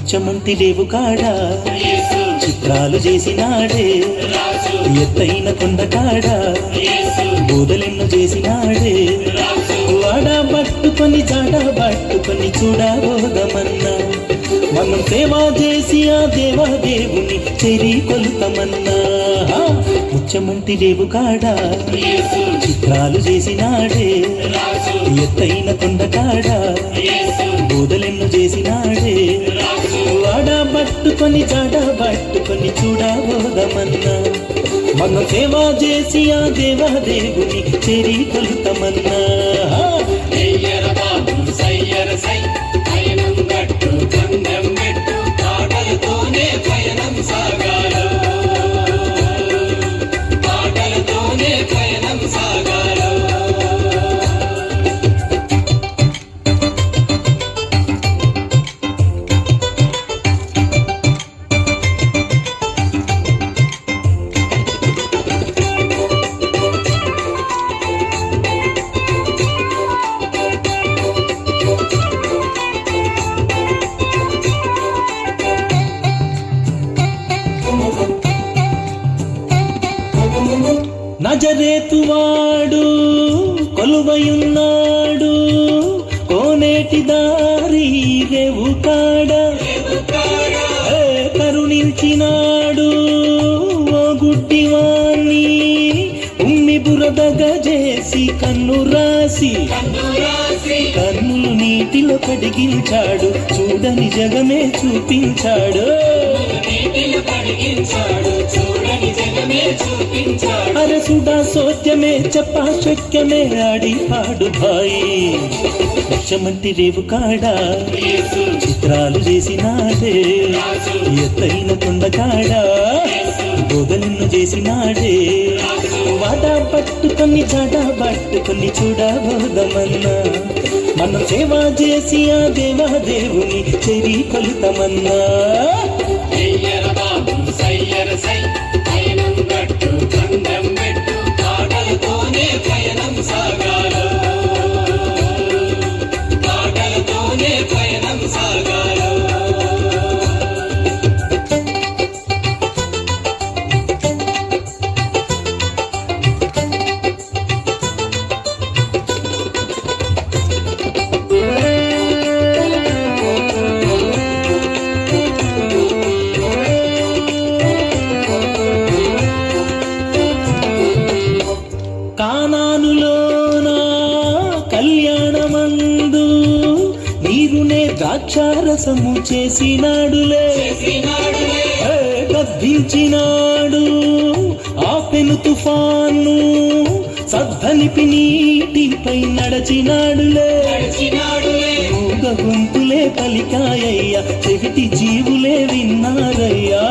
ముచ్చమంతి రేవు కాడ చిత్రాలు చేసినాడే, ఎత్తైన కొండ కాడ బోధలెన్నో చేసినాడే. వాడ పట్టుకొని జాడ పట్టుకొని చూడబోదమన్నా, మనం సేవా చేసి ఆ దేవాదేవుని చెరి కొలుతమన్నా. ముచ్చమంతి రేవు కాడ చిత్రాలు చేసినాడే, ఎత్తైన కొండ కాడ బోధలెన్నో చేసినాడే. వాడ పట్టుకొని జాడ పట్టుకొని చూడబోదమన్నా, మనం సేవా చేసి ఆ దేవాదేవుని చెరి కొలుతమన్నా. నజరేతువాడు కొలువయున్నాడు, కోనేటి దారి రేవు కాడ కరుణించినాడు. ఓ గుడ్డివాణ్ణి ఉమ్మి బురదగ చేసి కన్ను రాసి కన్నులు నీటిలో కడిగించాడు, చూడని జగమే చూపించాడు. అరసుడా సోద్యమే చెప్పా శక్యమే ఆడి పాడు భాయి. ముచ్చమంతి రేవు కాడ చిత్రాలు చేసినాడే, ఎత్తైన కొండ కాడ బోధలెన్నో చేసినాడే. వాట పట్టుకొని జాడ పట్టుకొని చూడబోదమన్నా, మనం సేవా చేసి ఆ దేవాదేవుని చెరి కొలుతమన్నా. కానానులోన కళ్యాణమందు నీరునే ద్రాక్షారసము చేసినాడులే, గద్దించినాడు ఆ పెను తుఫాను, సద్దలిపి నీటిపై నడచినాడులే. మూగ గొంతులే పలికాయ్యా, చెవిటి జీవులే విన్నారయ్యా.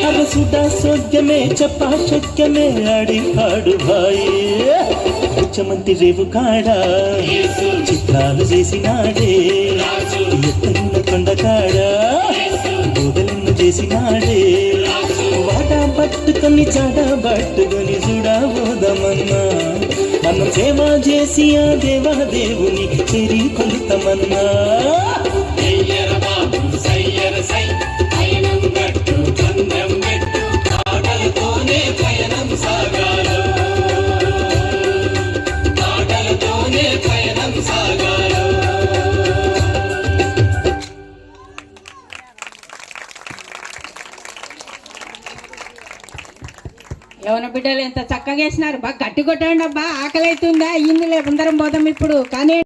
అరసుడా సోద్యమే చెప్పా శక్యమే ఆడి పాడు భాయి. ముచ్చమంతి రేవు కాడ చిత్రాలు చేసినాడే, ఎత్తైన కొండ కాడ బోధలెన్నో చేసినాడే. వాట పట్టుకొని జాడ పట్టుకొని చూడబోదమన్నా, మనం సేవా చేసి ఆ దేవాదేవుని చెరి కొలుతమన్నా. యవన బిడ్డలు ఎంత చక్కగా వేసినారు, బాగా గట్టి కొట్టండి అబ్బా. ఆకలి అవుతుందా? ఇందులో అందరం పోదాం ఇప్పుడు కానీ.